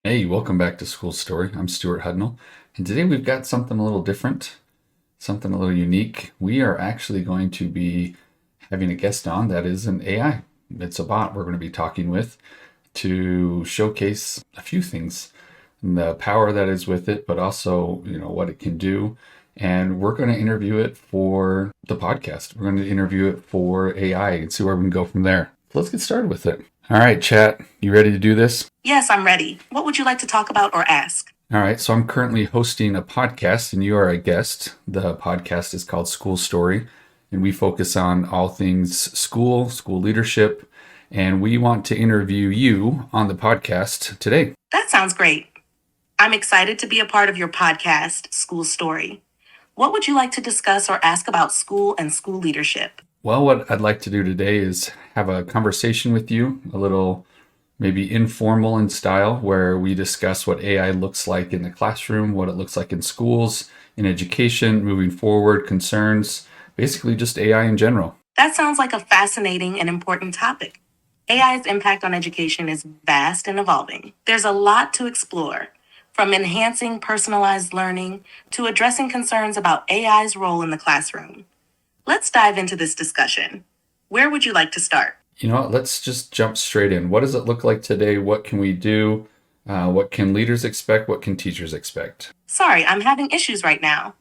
Hey, welcome back to School Story. I'm Stewart Hudnall, and today we've got something a little different, something a little unique. We are actually going to be having a guest on that is an AI. It's a bot we're going to be talking with to showcase a few things, and the power that is with it, but also, what it can do. And we're going to interview it for the podcast. We're going to interview it for AI and see where we can go from there. So let's get started with it. All right, chat, you ready to do this? Yes, I'm ready. What would you like to talk about or ask? All right, so I'm currently hosting a podcast and you are a guest. The podcast is called School Story, and we focus on all things school leadership, and we want to interview you on the podcast today. That sounds great. I'm excited to be a part of your podcast, School Story. What would you like to discuss or ask about school and school leadership? Well, what I'd like to do today is have a conversation with you, a little maybe informal in style, where we discuss what AI looks like in the classroom, what it looks like in schools, in education, moving forward, concerns, basically just AI in general. That sounds like a fascinating and important topic. AI's impact on education is vast and evolving. There's a lot to explore, from enhancing personalized learning to addressing concerns about AI's role in the classroom. Let's dive into this discussion. Where would you like to start? You know what? Let's just jump straight in. What does it look like today? What can we do? What can leaders expect? What can teachers expect? Sorry, I'm having issues right now.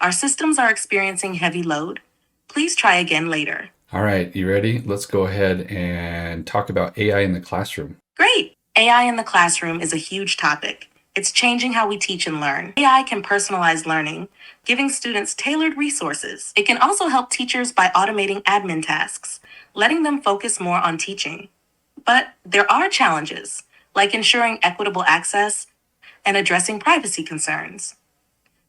Our systems are experiencing heavy load. Please try again later. All right, you ready? Let's go ahead and talk about AI in the classroom. Great! AI in the classroom is a huge topic. It's changing how we teach and learn. AI can personalize learning, giving students tailored resources. It can also help teachers by automating admin tasks, letting them focus more on teaching. But there are challenges, like ensuring equitable access and addressing privacy concerns.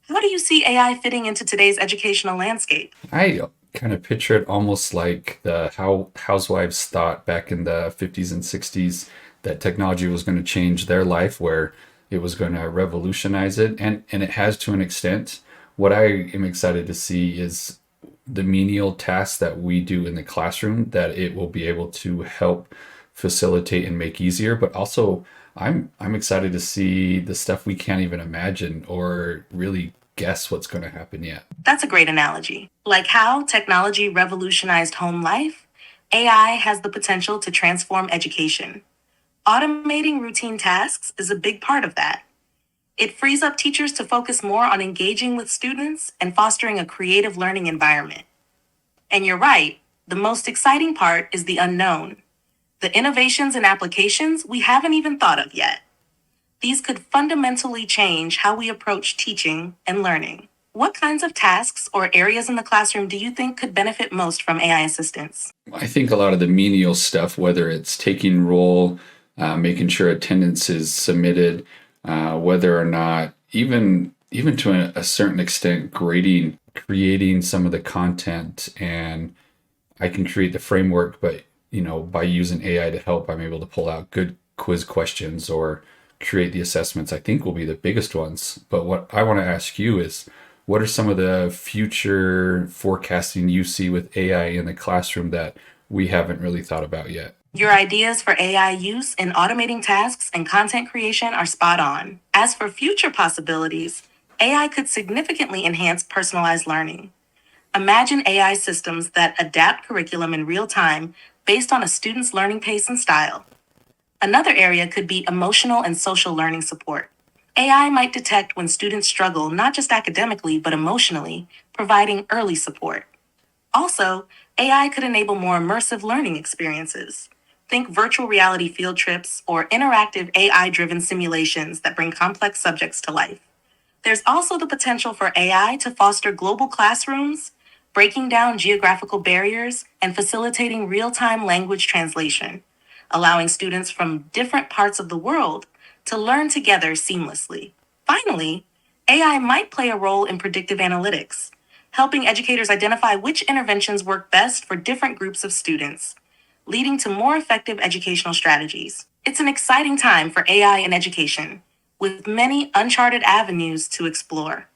How do you see AI fitting into today's educational landscape? I kind of picture it almost like how housewives thought back in the 50s and 60s that technology was going to change their life, where it was going to revolutionize it, and it has to an extent. What I am excited to see is the menial tasks that we do in the classroom, that it will be able to help facilitate and make easier. But also, I'm excited to see the stuff we can't even imagine or really guess what's going to happen yet. That's a great analogy. Like how technology revolutionized home life, AI has the potential to transform education. Automating routine tasks is a big part of that. It frees up teachers to focus more on engaging with students and fostering a creative learning environment. And you're right, the most exciting part is the unknown, the innovations and applications we haven't even thought of yet. These could fundamentally change how we approach teaching and learning. What kinds of tasks or areas in the classroom do you think could benefit most from AI assistance? I think a lot of the menial stuff, whether it's taking roll, making sure attendance is submitted, whether or not even to a certain extent grading, creating some of the content, and I can create the framework, but by using AI to help, I'm able to pull out good quiz questions or create the assessments. I think will be the biggest ones. But what I want to ask you is, what are some of the future forecasting you see with AI in the classroom that we haven't really thought about yet? Your ideas for AI use in automating tasks and content creation are spot on. As for future possibilities, AI could significantly enhance personalized learning. Imagine AI systems that adapt curriculum in real time based on a student's learning pace and style. Another area could be emotional and social learning support. AI might detect when students struggle not just academically but emotionally, providing early support. Also, AI could enable more immersive learning experiences. Think virtual reality field trips or interactive AI driven simulations that bring complex subjects to life. There's also the potential for AI to foster global classrooms, breaking down geographical barriers and facilitating real time language translation, allowing students from different parts of the world to learn together seamlessly. Finally, AI might play a role in predictive analytics, helping educators identify which interventions work best for different groups of students, leading to more effective educational strategies. It's an exciting time for AI in education, with many uncharted avenues to explore.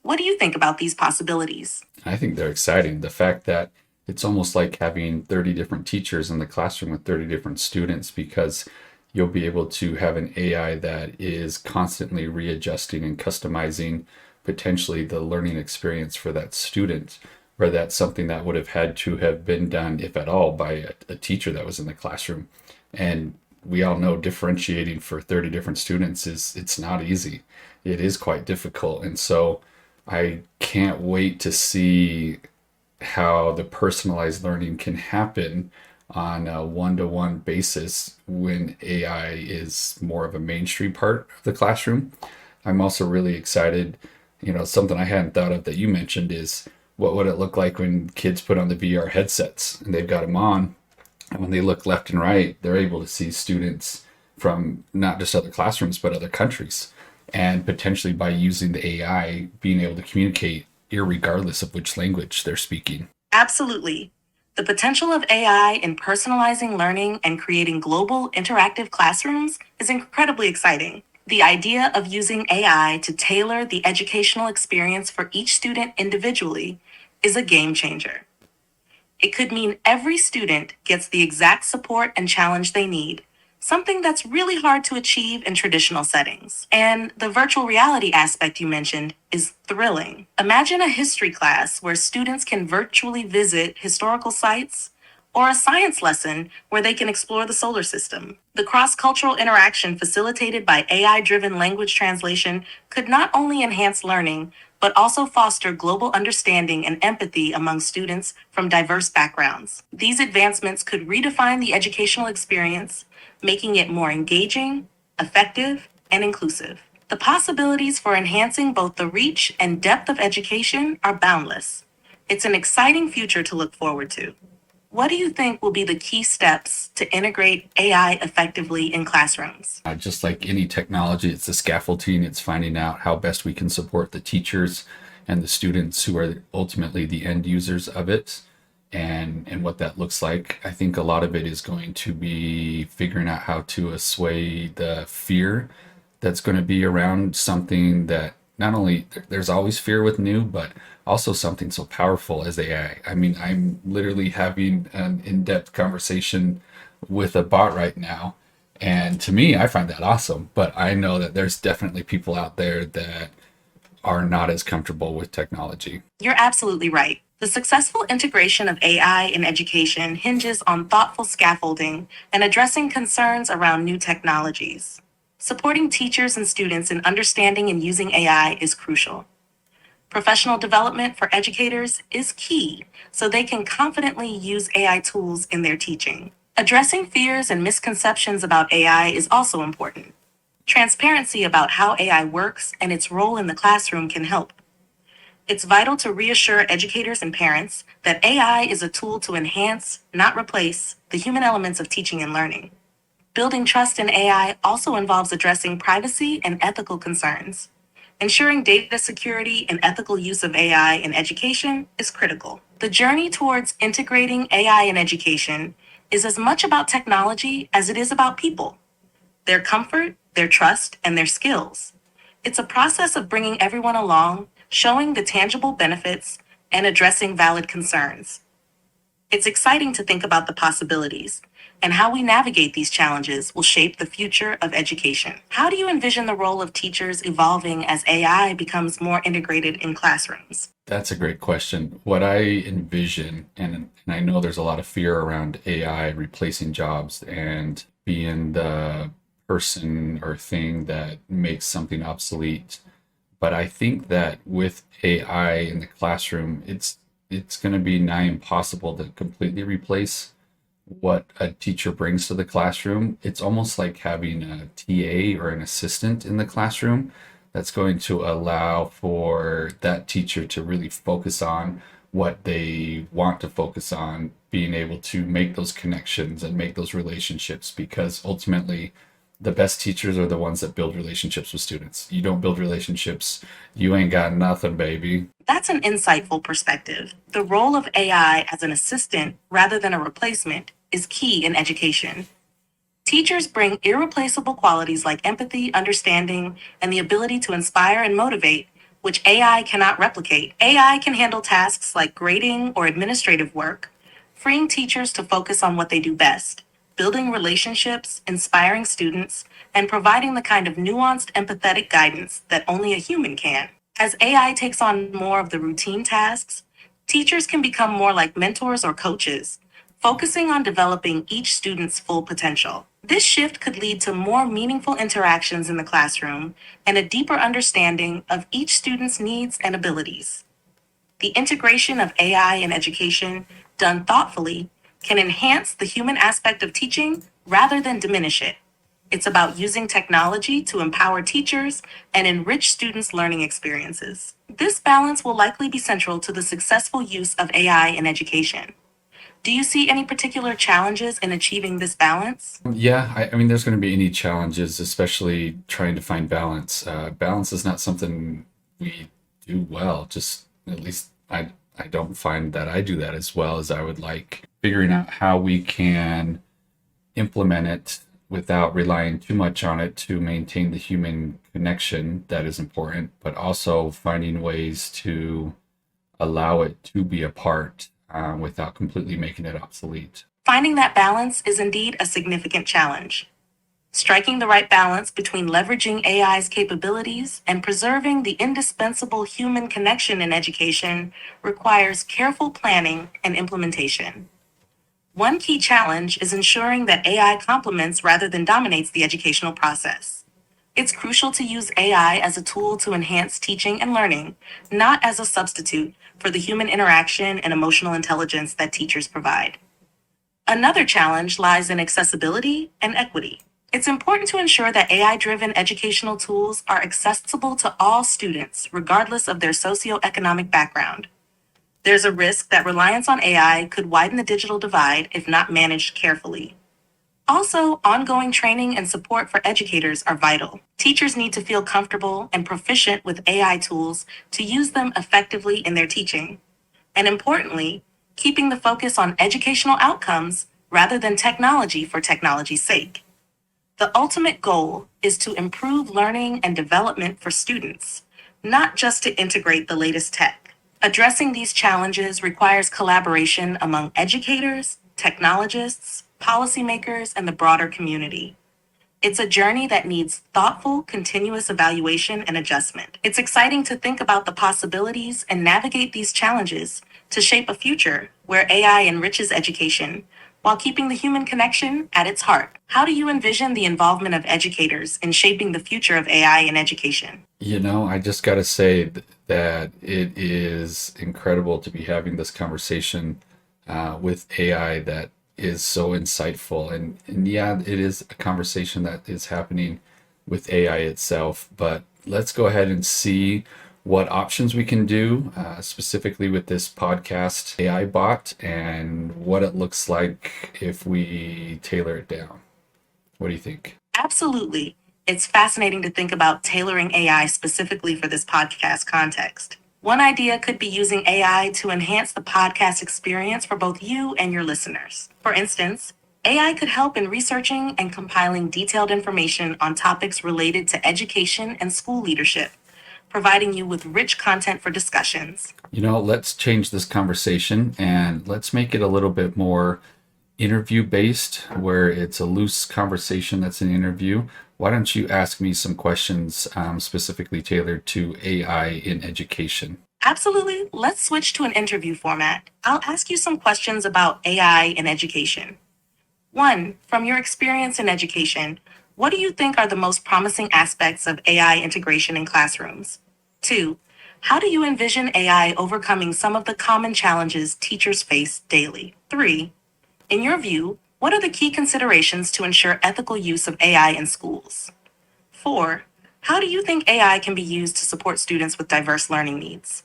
What do you think about these possibilities? I think they're exciting. The fact that it's almost like having 30 different teachers in the classroom with 30 different students, because you'll be able to have an AI that is constantly readjusting and customizing potentially the learning experience for that student, where that's something that would have had to have been done, if at all, by a teacher that was in the classroom. And we all know differentiating for 30 different students is it's not easy. It is quite difficult. And so I can't wait to see how the personalized learning can happen on a one-to-one basis when AI is more of a mainstream part of the classroom. I'm also really excited. Something I hadn't thought of that you mentioned is what would it look like when kids put on the VR headsets and they've got them on, and when they look left and right, they're able to see students from not just other classrooms, but other countries. And potentially by using the AI, being able to communicate irregardless of which language they're speaking. Absolutely. The potential of AI in personalizing learning and creating global interactive classrooms is incredibly exciting. The idea of using AI to tailor the educational experience for each student individually is a game changer. It could mean every student gets the exact support and challenge they need, something that's really hard to achieve in traditional settings. And the virtual reality aspect you mentioned is thrilling. Imagine a history class where students can virtually visit historical sites, or a science lesson where they can explore the solar system. The cross cultural interaction facilitated by AI driven language translation could not only enhance learning, but also foster global understanding and empathy among students from diverse backgrounds. These advancements could redefine the educational experience, making it more engaging, effective, and inclusive. The possibilities for enhancing both the reach and depth of education are boundless. It's an exciting future to look forward to. What do you think will be the key steps to integrate AI effectively in classrooms? Just like any technology, it's the scaffolding, it's finding out how best we can support the teachers and the students who are ultimately the end users of it, and what that looks like. I think a lot of it is going to be figuring out how to assuage the fear that's going to be around something that not only there's always fear with new, but also something so powerful as AI. I mean, I'm literally having an in-depth conversation with a bot right now. And to me, I find that awesome. But I know that there's definitely people out there that are not as comfortable with technology. You're absolutely right. The successful integration of AI in education hinges on thoughtful scaffolding and addressing concerns around new technologies. Supporting teachers and students in understanding and using AI is crucial. Professional development for educators is key so they can confidently use AI tools in their teaching. Addressing fears and misconceptions about AI is also important. Transparency about how AI works and its role in the classroom can help. It's vital to reassure educators and parents that AI is a tool to enhance, not replace, the human elements of teaching and learning. Building trust in AI also involves addressing privacy and ethical concerns. Ensuring data security and ethical use of AI in education is critical. The journey towards integrating AI in education is as much about technology as it is about people, their comfort, their trust, and their skills. It's a process of bringing everyone along, showing the tangible benefits, and addressing valid concerns. It's exciting to think about the possibilities, and how we navigate these challenges will shape the future of education. How do you envision the role of teachers evolving as AI becomes more integrated in classrooms? That's a great question. What I envision, and I know there's a lot of fear around AI replacing jobs and being the person or thing that makes something obsolete. But I think that with AI in the classroom, it's going to be nigh impossible to completely replace what a teacher brings to the classroom. It's almost like having a TA or an assistant in the classroom that's going to allow for that teacher to really focus on what they want to focus on, being able to make those connections and make those relationships, because ultimately the best teachers are the ones that build relationships with students. You don't build relationships, you ain't got nothing, baby. That's an insightful perspective. The role of AI as an assistant rather than a replacement is key in education. Teachers bring irreplaceable qualities like empathy, understanding, and the ability to inspire and motivate, which AI cannot replicate. AI can handle tasks like grading or administrative work, freeing teachers to focus on what they do best: building relationships, inspiring students, and providing the kind of nuanced, empathetic guidance that only a human can. As AI takes on more of the routine tasks, teachers can become more like mentors or coaches, focusing on developing each student's full potential. This shift could lead to more meaningful interactions in the classroom and a deeper understanding of each student's needs and abilities. The integration of AI in education, done thoughtfully, can enhance the human aspect of teaching rather than diminish it. It's about using technology to empower teachers and enrich students' learning experiences. This balance will likely be central to the successful use of AI in education. Do you see any particular challenges in achieving this balance? Yeah, I mean, there's going to be any challenges, especially trying to find balance. Balance is not something we do well. Just at least I don't find that I do that as well as I would like. Figuring out how we can implement it without relying too much on it to maintain the human connection that is important, but also finding ways to allow it to be a part without completely making it obsolete. Finding that balance is indeed a significant challenge. Striking the right balance between leveraging AI's capabilities and preserving the indispensable human connection in education requires careful planning and implementation. One key challenge is ensuring that AI complements rather than dominates the educational process. It's crucial to use AI as a tool to enhance teaching and learning, not as a substitute for the human interaction and emotional intelligence that teachers provide. Another challenge lies in accessibility and equity. It's important to ensure that AI driven educational tools are accessible to all students, regardless of their socioeconomic background. There's a risk that reliance on AI could widen the digital divide if not managed carefully. Also, ongoing training and support for educators are vital. Teachers need to feel comfortable and proficient with AI tools to use them effectively in their teaching. And importantly, keeping the focus on educational outcomes rather than technology for technology's sake. The ultimate goal is to improve learning and development for students, not just to integrate the latest tech. Addressing these challenges requires collaboration among educators, technologists, policymakers, and the broader community. It's a journey that needs thoughtful, continuous evaluation and adjustment. It's exciting to think about the possibilities and navigate these challenges to shape a future where AI enriches education while keeping the human connection at its heart. How do you envision the involvement of educators in shaping the future of AI in education? You know, I just got to say that it is incredible to be having this conversation with AI that is so insightful. And yeah, it is a conversation that is happening with AI itself. But let's go ahead and see what options we can do, specifically with this podcast AI bot, and what it looks like if we tailor it down. What do you think? Absolutely. It's fascinating to think about tailoring AI specifically for this podcast context. One idea could be using AI to enhance the podcast experience for both you and your listeners. For instance, AI could help in researching and compiling detailed information on topics related to education and school leadership, providing you with rich content for discussions. You know, let's change this conversation and let's make it a little bit more interview based, where it's a loose conversation that's an interview. Why don't you ask me some questions specifically tailored to AI in education? Absolutely. Let's switch to an interview format. I'll ask you some questions about AI in education. One, from your experience in education, what do you think are the most promising aspects of AI integration in classrooms? Two, how do you envision AI overcoming some of the common challenges teachers face daily? Three, in your view, what are the key considerations to ensure ethical use of AI in schools? Four, how do you think AI can be used to support students with diverse learning needs?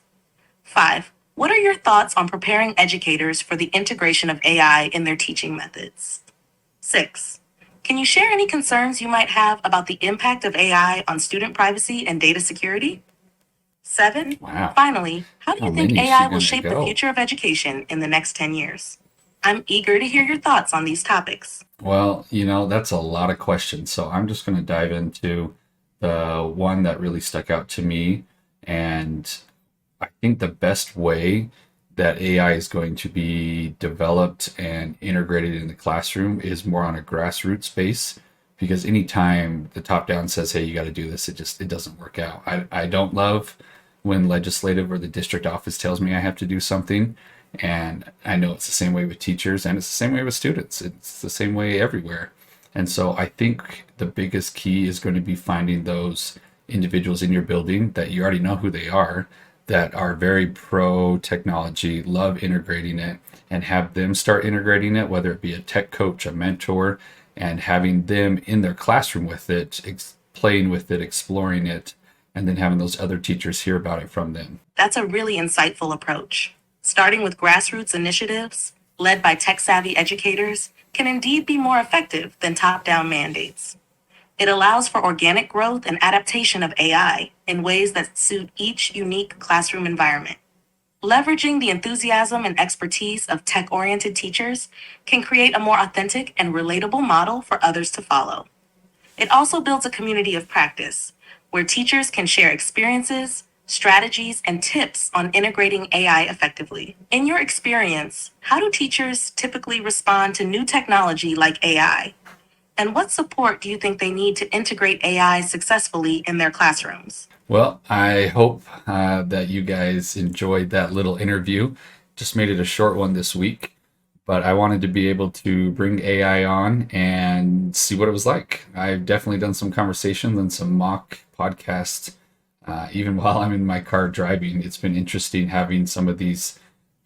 Five, what are your thoughts on preparing educators for the integration of AI in their teaching methods? Six, can you share any concerns you might have about the impact of AI on student privacy and data security? Seven, Wow. finally, how do How you think many is AI she will going to shape the go? future of education in the next 10 years? I'm eager to hear your thoughts on these topics. Well, you know, that's a lot of questions. So I'm just going to dive into the one that really stuck out to me. And I think the best way that AI is going to be developed and integrated in the classroom is more on a grassroots base, because anytime the top down says, hey, you got to do this, it doesn't work out. I don't love when legislative or the district office tells me I have to do something. And I know it's the same way with teachers, and it's the same way with students. It's the same way everywhere. And so I think the biggest key is going to be finding those individuals in your building that you already know who they are, that are very pro technology, love integrating it, and have them start integrating it, whether it be a tech coach, a mentor, and having them in their classroom with it, playing with it, exploring it, and then having those other teachers hear about it from them. That's a really insightful approach. Starting with grassroots initiatives, led by tech savvy educators, can indeed be more effective than top down mandates. It allows for organic growth and adaptation of AI in ways that suit each unique classroom environment. Leveraging the enthusiasm and expertise of tech oriented teachers can create a more authentic and relatable model for others to follow. It also builds a community of practice where teachers can share experiences, strategies, and tips on integrating AI effectively. In your experience, how do teachers typically respond to new technology like AI? And what support do you think they need to integrate AI successfully in their classrooms? Well, I hope that you guys enjoyed that little interview. Just made it a short one this week, but I wanted to be able to bring AI on and see what it was like. I've definitely done some conversations and some mock podcasts, even while I'm in my car driving. It's been interesting having some of these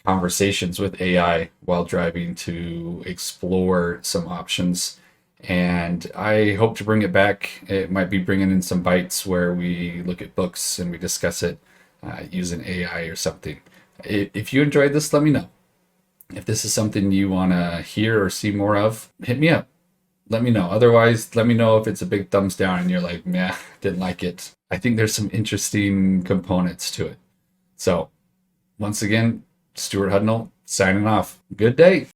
conversations with AI while driving to explore some options. And I hope to bring it back. It might be bringing in some bites where we look at books and we discuss it using AI or something. If you enjoyed this, let me know. If this is something you want to hear or see more of, hit me up. Let me know. Otherwise, let me know if it's a big thumbs down and you're like, meh, didn't like it. I think there's some interesting components to it. So, once again, Stewart Hudnall signing off. Good day.